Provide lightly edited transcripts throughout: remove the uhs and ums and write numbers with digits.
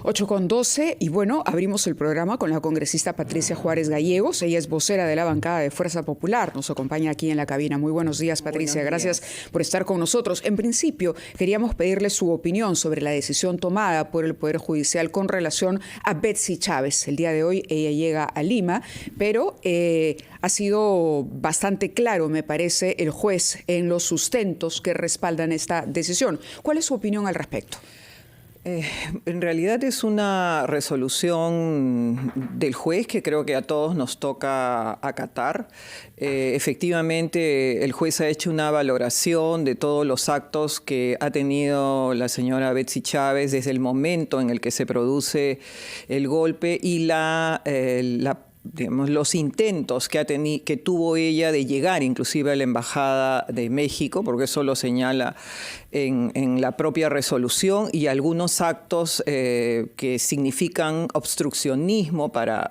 8:12 y bueno, abrimos el programa con la congresista Patricia Juárez Gallegos. Ella es vocera de la bancada de Fuerza Popular. Nos acompaña aquí en la cabina. Muy buenos días, Patricia. Gracias por estar con nosotros. En principio, queríamos pedirle su opinión sobre la decisión tomada por el Poder Judicial con relación a Betsy Chávez. El día de hoy ella llega a Lima, pero ha sido bastante claro, me parece, el juez en los sustentos que respaldan esta decisión. ¿Cuál es su opinión al respecto? En realidad es una resolución del juez que creo que a todos nos toca acatar. Efectivamente, el juez ha hecho una valoración de todos los actos que ha tenido la señora Betsy Chávez desde el momento en el que se produce el golpe y digamos, los intentos que tuvo ella de llegar inclusive a la Embajada de México, porque eso lo señala en la propia resolución, y algunos actos que significan obstruccionismo para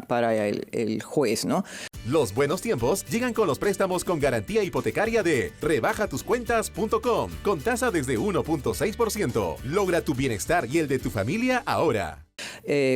el juez, ¿no? Los buenos tiempos llegan con los préstamos con garantía hipotecaria de rebajatuscuentas.com, con tasa desde 1.6%. Logra tu bienestar y el de tu familia ahora.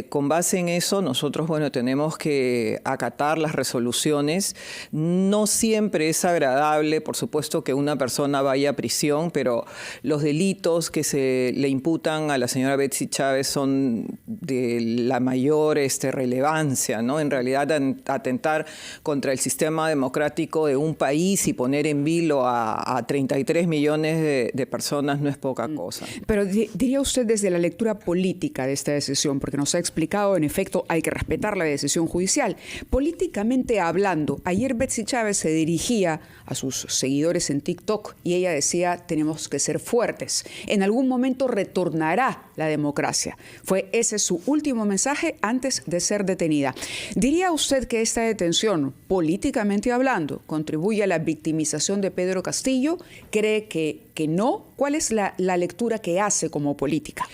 Con base en eso, nosotros, tenemos que acatar las resoluciones. No siempre es agradable, por supuesto, que una persona vaya a prisión, pero los delitos que se le imputan a la señora Betsy Chávez son de la mayor relevancia, ¿no? En realidad, atentar contra el sistema democrático de un país y poner en vilo a 33 millones de personas no es poca cosa. Pero diría usted desde la lectura política de esta decisión, porque nos ha explicado, en efecto, hay que respetar la decisión judicial. Políticamente hablando, ayer Betsy Chávez se dirigía a sus seguidores en TikTok y ella decía, tenemos que ser fuertes. En algún momento retornará la democracia. Fue ese su último mensaje antes de ser detenida. ¿Diría usted que esta detención, políticamente hablando, contribuye a la victimización de Pedro Castillo? ¿Cree que no? ¿Cuál es la lectura que hace como política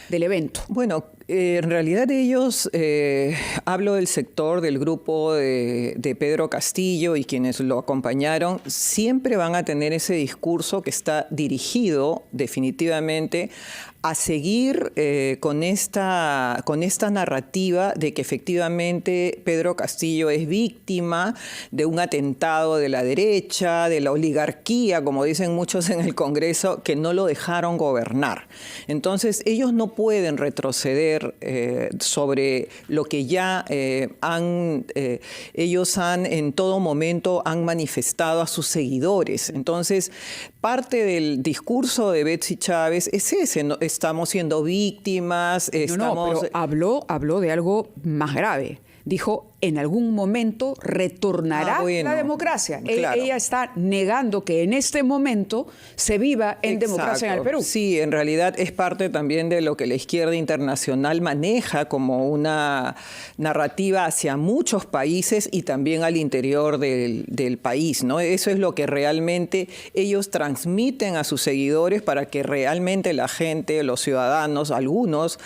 del evento? Bueno, en realidad ellos, hablo del sector, del grupo de Pedro Castillo y quienes lo acompañaron, siempre van a tener ese discurso que está dirigido definitivamente a seguir con esta narrativa de que efectivamente Pedro Castillo es víctima de un atentado de la derecha, de la oligarquía, como dicen muchos en el Congreso, que no lo dejaron gobernar. Entonces, ellos no pueden retroceder sobre lo que ya ellos en todo momento han manifestado a sus seguidores. Entonces, parte del discurso de Betsy Chávez es ese, ¿no? Estamos siendo víctimas. Pero habló de algo más grave. Dijo, en algún momento retornará la democracia. Claro. Ella está negando que en este momento se viva en democracia en el Perú. Sí, en realidad es parte también de lo que la izquierda internacional maneja como una narrativa hacia muchos países y también al interior del país, ¿no? Eso es lo que realmente ellos transmiten a sus seguidores para que realmente la gente, los ciudadanos, algunos,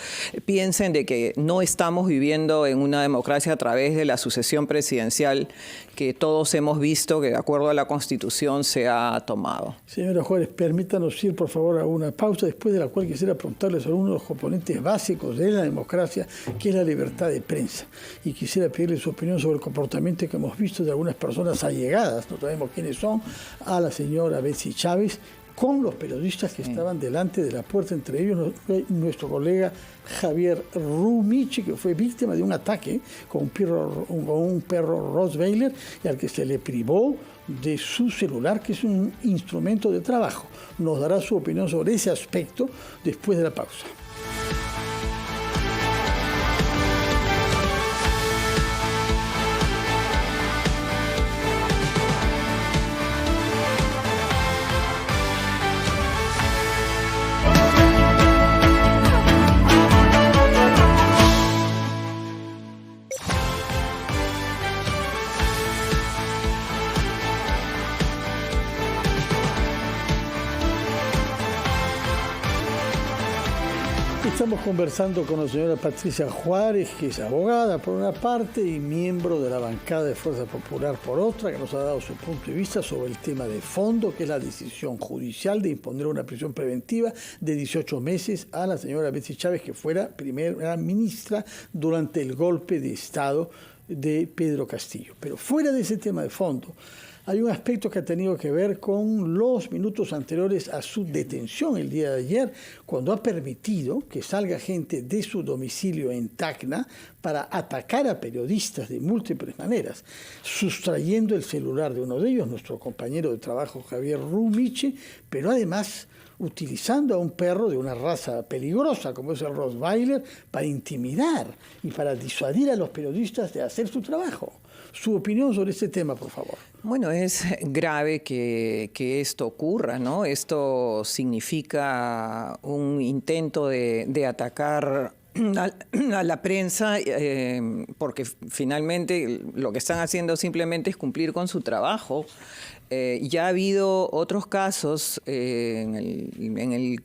piensen de que no estamos viviendo en una democracia a través de la sucesión presidencial que todos hemos visto que de acuerdo a la Constitución se ha tomado. Señora Juárez, permítanos ir por favor a una pausa, después de la cual quisiera preguntarle sobre uno de los componentes básicos de la democracia, que es la libertad de prensa. Y quisiera pedirle su opinión sobre el comportamiento que hemos visto de algunas personas allegadas, no sabemos quiénes son, a la señora Betsy Chávez, con los periodistas que estaban delante de la puerta, entre ellos nuestro colega Javier Rumichi, que fue víctima de un ataque con un perro Rottweiler y al que se le privó de su celular, que es un instrumento de trabajo. Nos dará su opinión sobre ese aspecto después de la pausa. Estamos conversando con la señora Patricia Juárez, que es abogada por una parte y miembro de la bancada de Fuerza Popular por otra, que nos ha dado su punto de vista sobre el tema de fondo, que es la decisión judicial de imponer una prisión preventiva de 18 meses a la señora Betsy Chávez, que fuera primera ministra durante el golpe de Estado de Pedro Castillo. Pero fuera de ese tema de fondo, hay un aspecto que ha tenido que ver con los minutos anteriores a su detención el día de ayer, cuando ha permitido que salga gente de su domicilio en Tacna para atacar a periodistas de múltiples maneras, sustrayendo el celular de uno de ellos, nuestro compañero de trabajo Javier Rumiche, pero además utilizando a un perro de una raza peligrosa como es el Rottweiler para intimidar y para disuadir a los periodistas de hacer su trabajo. Su opinión sobre este tema, por favor. Bueno, es grave que esto ocurra, ¿no? Esto significa un intento de atacar a la prensa, porque finalmente lo que están haciendo simplemente es cumplir con su trabajo. Ya ha habido otros casos en el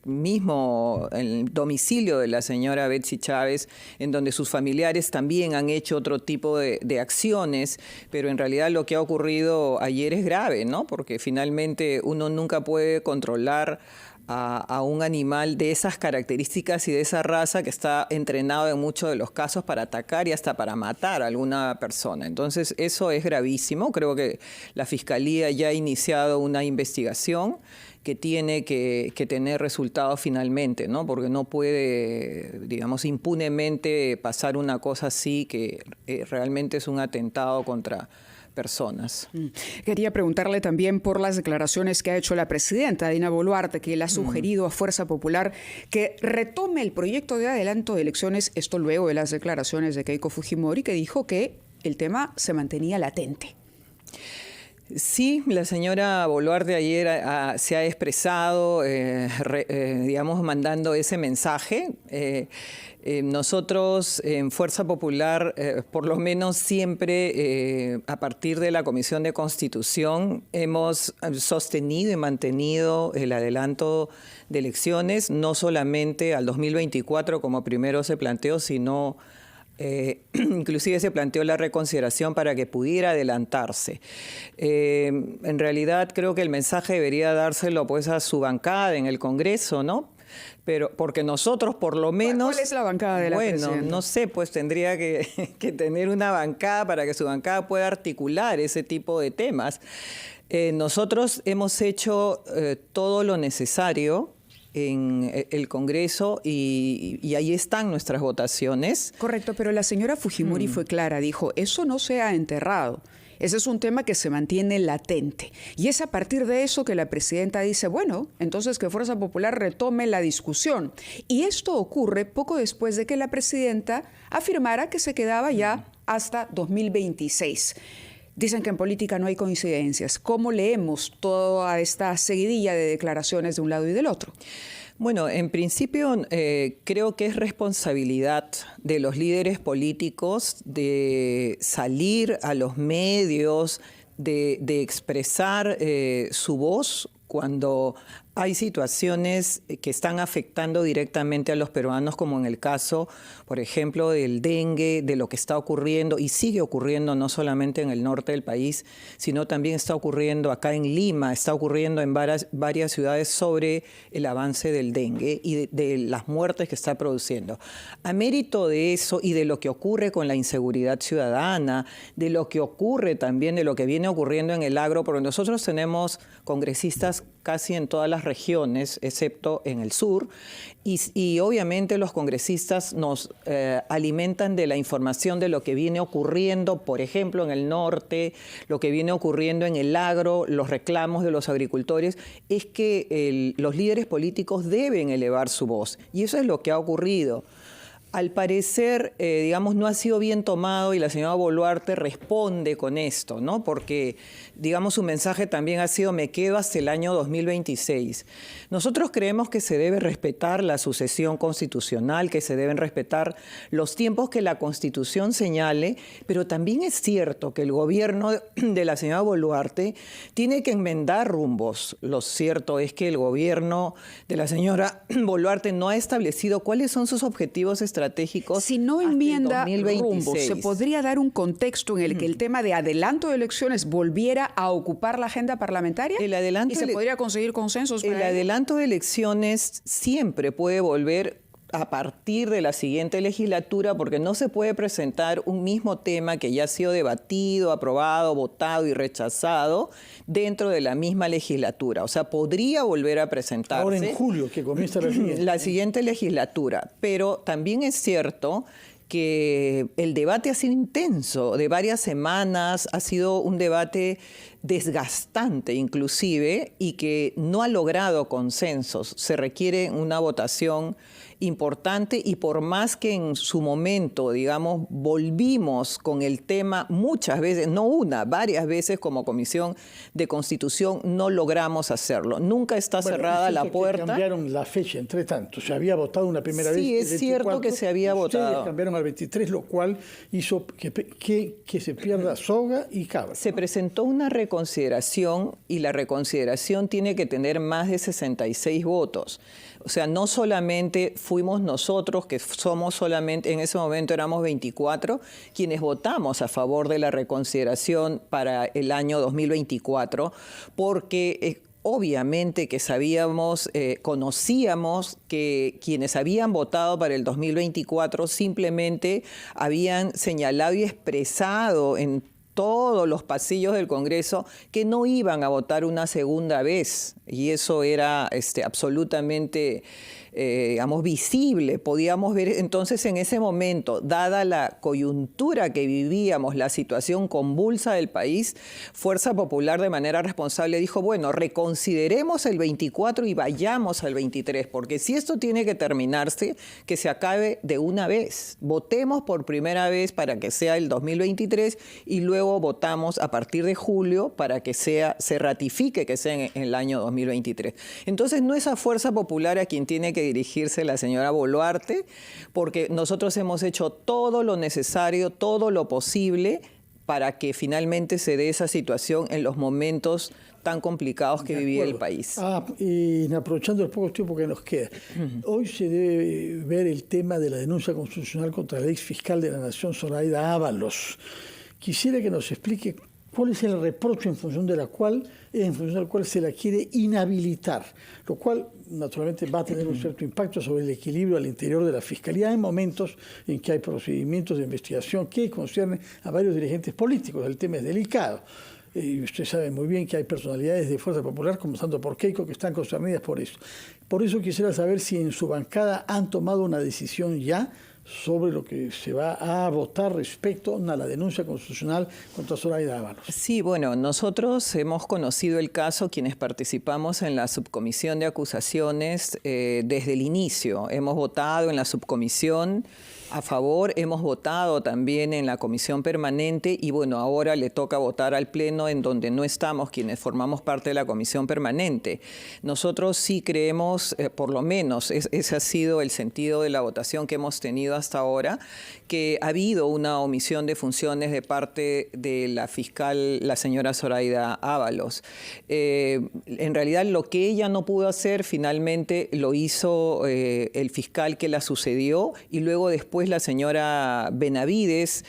domicilio de la señora Betsy Chávez, en donde sus familiares también han hecho otro tipo de acciones, pero en realidad lo que ha ocurrido ayer es grave, ¿no? Porque finalmente uno nunca puede controlar a un animal de esas características y de esa raza que está entrenado en muchos de los casos para atacar y hasta para matar a alguna persona. Entonces, eso es gravísimo. Creo que la Fiscalía ya ha iniciado una investigación que tiene que tener resultados finalmente, ¿no? Porque no puede, digamos, impunemente pasar una cosa así que realmente es un atentado contra personas. Quería preguntarle también por las declaraciones que ha hecho la presidenta Dina Boluarte, que le ha sugerido a Fuerza Popular que retome el proyecto de adelanto de elecciones, esto luego de las declaraciones de Keiko Fujimori, que dijo que el tema se mantenía latente. Sí, la señora Boluarte ayer se ha expresado, digamos, mandando ese mensaje. Nosotros en Fuerza Popular, por lo menos siempre a partir de la Comisión de Constitución, hemos sostenido y mantenido el adelanto de elecciones, no solamente al 2024 como primero se planteó, sino inclusive se planteó la reconsideración para que pudiera adelantarse. En realidad creo que el mensaje debería dárselo pues a su bancada en el Congreso, ¿no? Pero porque nosotros por lo menos... ¿Cuál es la bancada de la presidenta? Bueno, no sé, pues tendría que tener una bancada para que su bancada pueda articular ese tipo de temas. Nosotros hemos hecho todo lo necesario en el Congreso y ahí están nuestras votaciones. Correcto, pero la señora Fujimori fue clara, dijo, eso no se ha enterrado. Ese es un tema que se mantiene latente. Y es a partir de eso que la presidenta dice, bueno, entonces que Fuerza Popular retome la discusión. Y esto ocurre poco después de que la presidenta afirmara que se quedaba ya hasta 2026. Dicen que en política no hay coincidencias. ¿Cómo leemos toda esta seguidilla de declaraciones de un lado y del otro? Bueno, en principio creo que es responsabilidad de los líderes políticos de salir a los medios, de expresar su voz cuando hay situaciones que están afectando directamente a los peruanos, como en el caso, por ejemplo, del dengue, de lo que está ocurriendo y sigue ocurriendo no solamente en el norte del país, sino también está ocurriendo acá en Lima, está ocurriendo en varias ciudades sobre el avance del dengue y de las muertes que está produciendo. A mérito de eso y de lo que ocurre con la inseguridad ciudadana, de lo que ocurre también, de lo que viene ocurriendo en el agro, porque nosotros tenemos congresistas casi en todas las regiones, excepto en el sur, y obviamente los congresistas nos alimentan de la información de lo que viene ocurriendo, por ejemplo, en el norte, lo que viene ocurriendo en el agro, los reclamos de los agricultores, es que los líderes políticos deben elevar su voz, y eso es lo que ha ocurrido. Al parecer, digamos, no ha sido bien tomado y la señora Boluarte responde con esto, ¿no? Porque, digamos, su mensaje también ha sido me quedo hasta el año 2026. Nosotros creemos que se debe respetar la sucesión constitucional, que se deben respetar los tiempos que la Constitución señale, pero también es cierto que el gobierno de la señora Boluarte tiene que enmendar rumbos. Lo cierto es que el gobierno de la señora Boluarte no ha establecido cuáles son sus objetivos estratégicos. Si no enmienda rumbo, ¿se podría dar un contexto en el que el tema de adelanto de elecciones volviera a ocupar la agenda parlamentaria? ¿Y se podría conseguir consensos para el adelanto de elecciones siempre puede volver a partir de la siguiente legislatura, porque no se puede presentar un mismo tema que ya ha sido debatido, aprobado, votado y rechazado dentro de la misma legislatura. O sea, podría volver a presentarse ahora en julio, que comienza la siguiente legislatura. Pero también es cierto que el debate ha sido intenso, de varias semanas, ha sido un debate desgastante inclusive y que no ha logrado consensos. Se requiere una votación importante y por más que en su momento, digamos, volvimos con el tema muchas veces, no una, varias veces como Comisión de Constitución, no logramos hacerlo. Nunca está cerrada la puerta. Cambiaron la fecha, entre tanto. Se había votado una primera vez. Sí, es cierto que se había votado. Ustedes cambiaron al 23, lo cual hizo que se pierda soga y cabra. Se presentó una reconsideración y la reconsideración tiene que tener más de 66 votos. O sea, no solamente fuimos nosotros, que somos solamente, en ese momento éramos 24, quienes votamos a favor de la reconsideración para el año 2024, porque obviamente que sabíamos, conocíamos que quienes habían votado para el 2024 simplemente habían señalado y expresado en todos los pasillos del Congreso que no iban a votar una segunda vez. Y eso era absolutamente, digamos, visible. Podíamos ver entonces en ese momento, dada la coyuntura que vivíamos, la situación convulsa del país, Fuerza Popular de manera responsable dijo, bueno, reconsideremos el 24 y vayamos al 23, porque si esto tiene que terminarse, que se acabe de una vez. Votemos por primera vez para que sea el 2023 y luego votamos a partir de julio para que se ratifique que sea en el año 2023. Entonces no es a Fuerza Popular a quien tiene que dirigirse la señora Boluarte, porque nosotros hemos hecho todo lo necesario, todo lo posible para que finalmente se dé esa situación en los momentos tan complicados que vivía el país. Y aprovechando el poco tiempo que nos queda, hoy se debe ver el tema de la denuncia constitucional contra el ex fiscal de la Nación, Zoraida Ábalos. Quisiera que nos explique cuál es el reproche en función del cual se la quiere inhabilitar, lo cual naturalmente va a tener un cierto impacto sobre el equilibrio al interior de la Fiscalía en momentos en que hay procedimientos de investigación que conciernen a varios dirigentes políticos. El tema es delicado. Y usted sabe muy bien que hay personalidades de Fuerza Popular, comenzando por Keiko, que están concernidas por eso. Por eso quisiera saber si en su bancada han tomado una decisión ya sobre lo que se va a votar respecto a la denuncia constitucional contra Zoraida Ábalos. Sí, bueno, nosotros hemos conocido el caso, quienes participamos en la subcomisión de acusaciones desde el inicio. Hemos votado en la subcomisión a favor, hemos votado también en la comisión permanente y bueno, ahora le toca votar al Pleno en donde no estamos quienes formamos parte de la comisión permanente. Nosotros sí creemos, por lo menos ese ha sido el sentido de la votación que hemos tenido hasta ahora, que ha habido una omisión de funciones de parte de la fiscal, la señora Zoraida Ábalos. En realidad lo que ella no pudo hacer finalmente lo hizo el fiscal que la sucedió y luego después la señora Benavides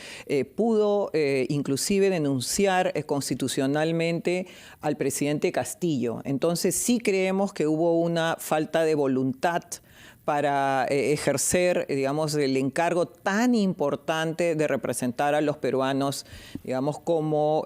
pudo inclusive denunciar constitucionalmente al presidente Castillo. Entonces sí creemos que hubo una falta de voluntad para ejercer, digamos, el encargo tan importante de representar a los peruanos, digamos, como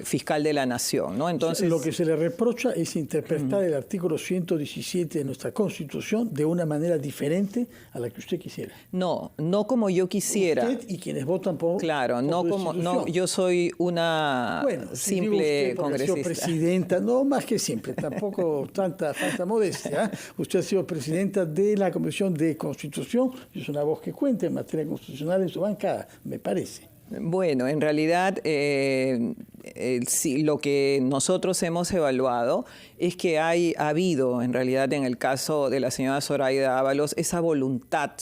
fiscal de la nación, ¿no? Entonces, lo que se le reprocha es interpretar el artículo 117 de nuestra Constitución de una manera diferente a la que usted quisiera. No como yo quisiera. Usted y quienes votan por Claro, por yo soy una simple congresista. Ha sido presidenta, no más que simple, tampoco tanta falta modestia. Usted ha sido presidenta de la Comisión de Constitución es una voz que cuenta en materia constitucional en su bancada, me parece. Bueno, en realidad sí, lo que nosotros hemos evaluado es que ha habido, en realidad, en el caso de la señora Zoraida Ábalos, esa voluntad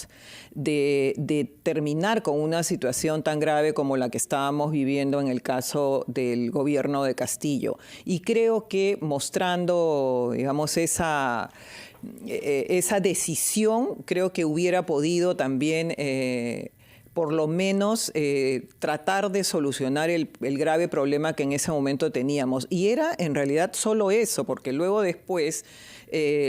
de terminar con una situación tan grave como la que estábamos viviendo en el caso del gobierno de Castillo. Y creo que mostrando, digamos, esa decisión, creo que hubiera podido también por lo menos tratar de solucionar el grave problema que en ese momento teníamos. Y era en realidad solo eso, porque luego después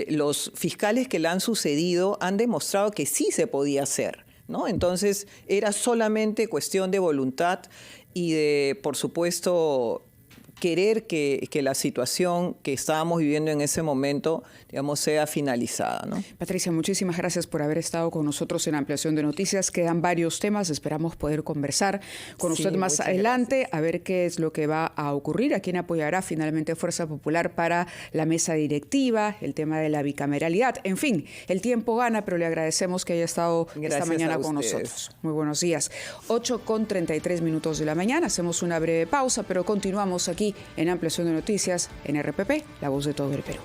los fiscales que la han sucedido han demostrado que sí se podía hacer, ¿no? Entonces era solamente cuestión de voluntad y de, por supuesto, querer que la situación que estábamos viviendo en ese momento, digamos, sea finalizada, ¿no? Patricia, muchísimas gracias por haber estado con nosotros en Ampliación de Noticias. Quedan varios temas, esperamos poder conversar con usted más adelante, a ver qué es lo que va a ocurrir, a quién apoyará finalmente Fuerza Popular para la mesa directiva, el tema de la bicameralidad. En fin, el tiempo gana, pero le agradecemos que haya estado esta mañana con nosotros. Muy buenos días. 8:33 de la mañana, hacemos una breve pausa, pero continuamos aquí en Ampliación de Noticias en RPP, la voz de todo el Perú.